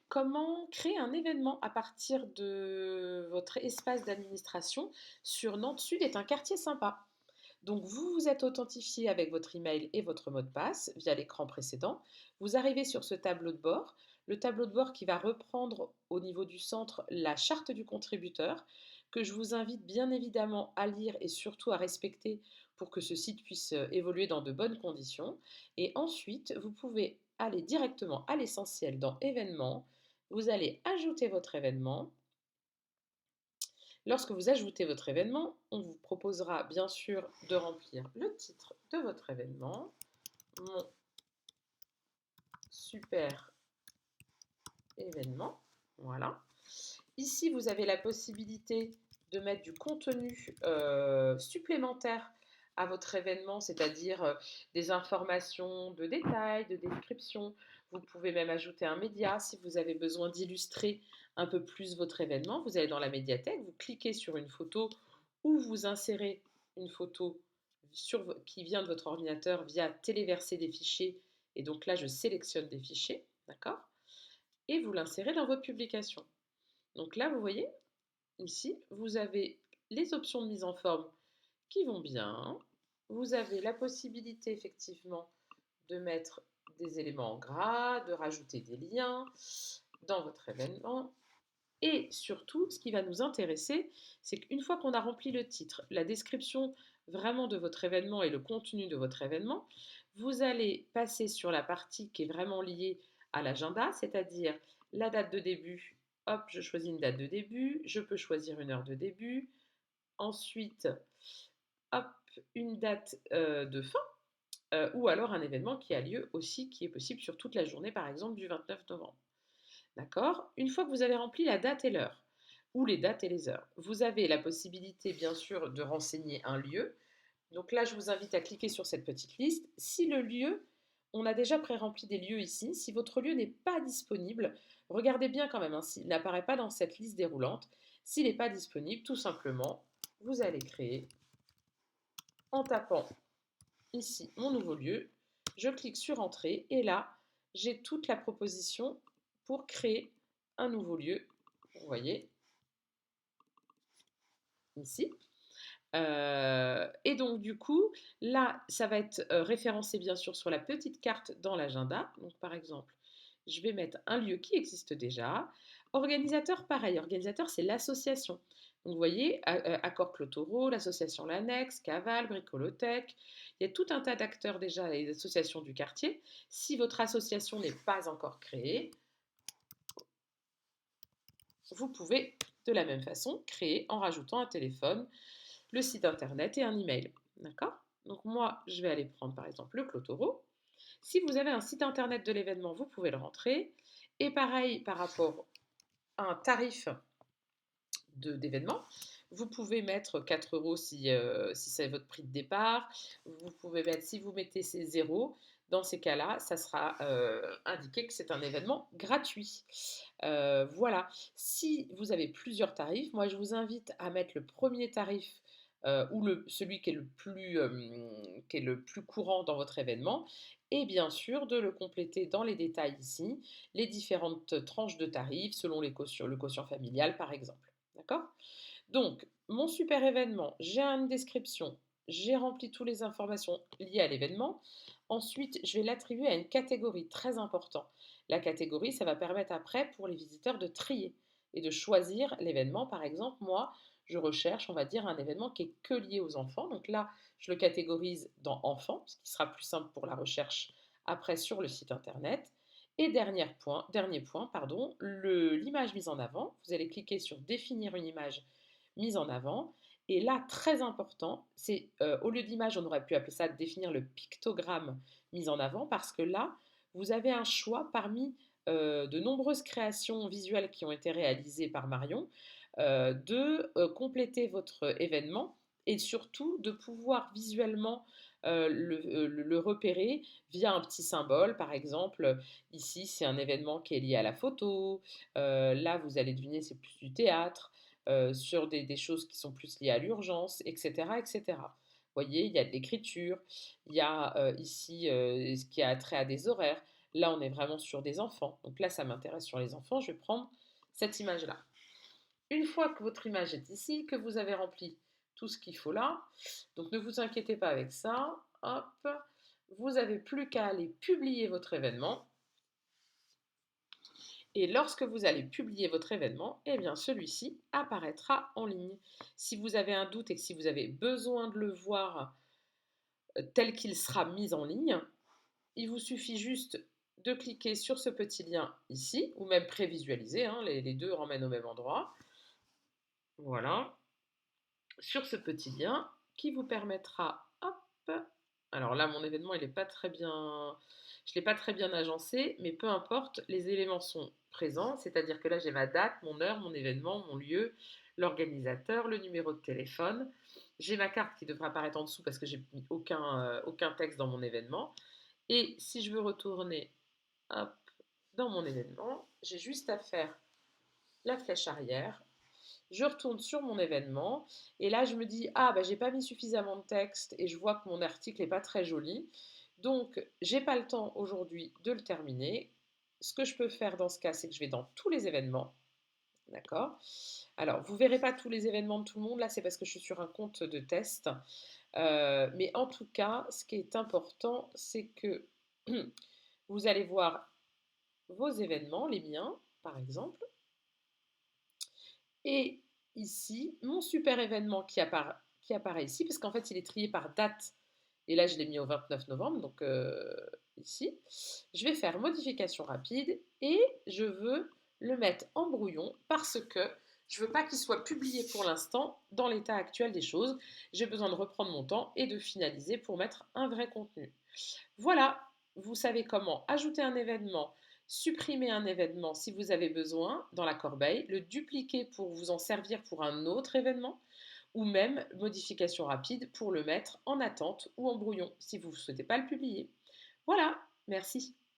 Comment créer un événement à partir de votre espace d'administration sur Nantes Sud est un quartier sympa. Donc vous vous êtes authentifié avec votre email et votre mot de passe via l'écran précédent. Vous arrivez sur ce tableau de bord, le tableau de bord qui va reprendre au niveau du centre la charte du contributeur, que je vous invite bien évidemment à lire et surtout à respecter pour que ce site puisse évoluer dans de bonnes conditions. Et ensuite, vous pouvez aller directement à l'essentiel dans événements. Vous allez ajouter votre événement. Lorsque vous ajoutez votre événement, on vous proposera bien sûr de remplir le titre de votre événement, mon super événement. Voilà. Ici, vous avez la possibilité de mettre du contenu supplémentaire à votre événement, c'est-à-dire des informations de détails, de description. Vous pouvez même ajouter un média si vous avez besoin d'illustrer un peu plus votre événement. Vous allez dans la médiathèque, vous cliquez sur une photo ou vous insérez une photo qui vient de votre ordinateur via téléverser des fichiers. Et donc là, je sélectionne des fichiers, d'accord? Et vous l'insérez dans votre publication. Donc là, vous voyez, ici, vous avez les options de mise en forme qui vont bien. Vous avez la possibilité effectivement de mettre des éléments en gras, de rajouter des liens dans votre événement. Et surtout, ce qui va nous intéresser, c'est qu'une fois qu'on a rempli le titre, la description vraiment de votre événement et le contenu de votre événement, vous allez passer sur la partie qui est vraiment liée à l'agenda, c'est-à-dire la date de début. Hop, je choisis une date de début, je peux choisir une heure de début. Ensuite, hop, une date de fin, ou alors un événement qui a lieu aussi, qui est possible sur toute la journée, par exemple du 29 novembre. D'accord? Une fois que vous avez rempli la date et l'heure, ou les dates et les heures, vous avez la possibilité, bien sûr, de renseigner un lieu. Donc là, je vous invite à cliquer sur cette petite liste. Si le lieu, on a déjà pré-rempli des lieux ici, si votre lieu n'est pas disponible, regardez bien quand même, hein, s'il n'apparaît pas dans cette liste déroulante. S'il n'est pas disponible, tout simplement, vous allez créer en tapant ici mon nouveau lieu. Je clique sur Entrée et là, j'ai toute la proposition pour créer un nouveau lieu. Vous voyez ici. Et donc du coup, là, ça va être référencé bien sûr sur la petite carte dans l'agenda. Donc par exemple, je vais mettre un lieu qui existe déjà. Organisateur, pareil. Organisateur, c'est l'association. Donc vous voyez, Accord Clotoro, l'association L'Annexe, Caval, Bricolothèque. Il y a tout un tas d'acteurs déjà, les associations du quartier. Si votre association n'est pas encore créée, vous pouvez de la même façon créer en rajoutant un téléphone, le site internet et un email. D'accord? Donc moi, je vais aller prendre par exemple le Clotoro. Si vous avez un site internet de l'événement, vous pouvez le rentrer. Et pareil par rapport à un tarif d'événement, vous pouvez mettre 4 euros si c'est votre prix de départ. Vous pouvez mettre, si vous mettez ces zéros, dans ces cas-là, ça sera indiqué que c'est un événement gratuit. Voilà. Si vous avez plusieurs tarifs, moi je vous invite à mettre le premier tarif ou celui qui est le plus courant dans votre événement et bien sûr de le compléter dans les détails ici, les différentes tranches de tarifs selon le quotient familial par exemple. D'accord? Donc, mon super événement, j'ai une description, j'ai rempli toutes les informations liées à l'événement. Ensuite, je vais l'attribuer à une catégorie très importante. La catégorie, ça va permettre après pour les visiteurs de trier et de choisir l'événement. Par exemple, moi, je recherche, on va dire, un événement qui est que lié aux enfants. Donc là, je le catégorise dans enfants, ce qui sera plus simple pour la recherche après sur le site internet. Et dernier point, pardon, l'image mise en avant. Vous allez cliquer sur définir une image mise en avant. Et là, très important, c'est au lieu d'image, on aurait pu appeler ça définir le pictogramme mis en avant, parce que là, vous avez un choix parmi de nombreuses créations visuelles qui ont été réalisées par Marion, de compléter votre événement et surtout de pouvoir visuellement le repérer via un petit symbole. Par exemple, ici, c'est un événement qui est lié à la photo. Là, vous allez deviner, c'est plus du théâtre sur des choses qui sont plus liées à l'urgence, etc., etc. Vous voyez, il y a de l'écriture, il y a ici ce qui a trait à des horaires. Là, on est vraiment sur des enfants. Donc là, ça m'intéresse sur les enfants. Je vais prendre cette image-là. Une fois que votre image est ici, que vous avez rempli tout ce qu'il faut là, donc ne vous inquiétez pas avec ça. Hop, vous n'avez plus qu'à aller publier votre événement. Et lorsque vous allez publier votre événement, eh bien celui-ci apparaîtra en ligne. Si vous avez un doute et que si vous avez besoin de le voir tel qu'il sera mis en ligne, il vous suffit juste de cliquer sur ce petit lien ici, ou même prévisualiser, hein, les deux ramènent au même endroit. Voilà, sur ce petit lien qui vous permettra, hop, alors là mon événement il est pas très bien, je ne l'ai pas très bien agencé, mais peu importe, les éléments sont présents, c'est-à-dire que là j'ai ma date, mon heure, mon événement, mon lieu, l'organisateur, le numéro de téléphone, j'ai ma carte qui devra apparaître en dessous parce que j'ai mis aucun texte dans mon événement, et si je veux retourner, hop, dans mon événement, j'ai juste à faire la flèche arrière, je retourne sur mon événement et là je me dis ah bah j'ai pas mis suffisamment de texte et je vois que mon article n'est pas très joli, donc j'ai pas le temps aujourd'hui de le terminer. Ce que je peux faire dans ce cas, c'est que je vais dans tous les événements, d'accord. Alors vous verrez pas tous les événements de tout le monde là, c'est parce que je suis sur un compte de test. Mais en tout cas ce qui est important c'est que vous allez voir vos événements, les miens par exemple. Et ici, mon super événement qui apparaît ici, parce qu'en fait, il est trié par date. Et là, je l'ai mis au 29 novembre, donc ici. Je vais faire modification rapide et je veux le mettre en brouillon parce que je ne veux pas qu'il soit publié pour l'instant dans l'état actuel des choses. J'ai besoin de reprendre mon temps et de finaliser pour mettre un vrai contenu. Voilà, vous savez comment ajouter un événement, supprimer un événement si vous avez besoin dans la corbeille, le dupliquer pour vous en servir pour un autre événement, ou même modification rapide pour le mettre en attente ou en brouillon si vous ne souhaitez pas le publier. Voilà, merci.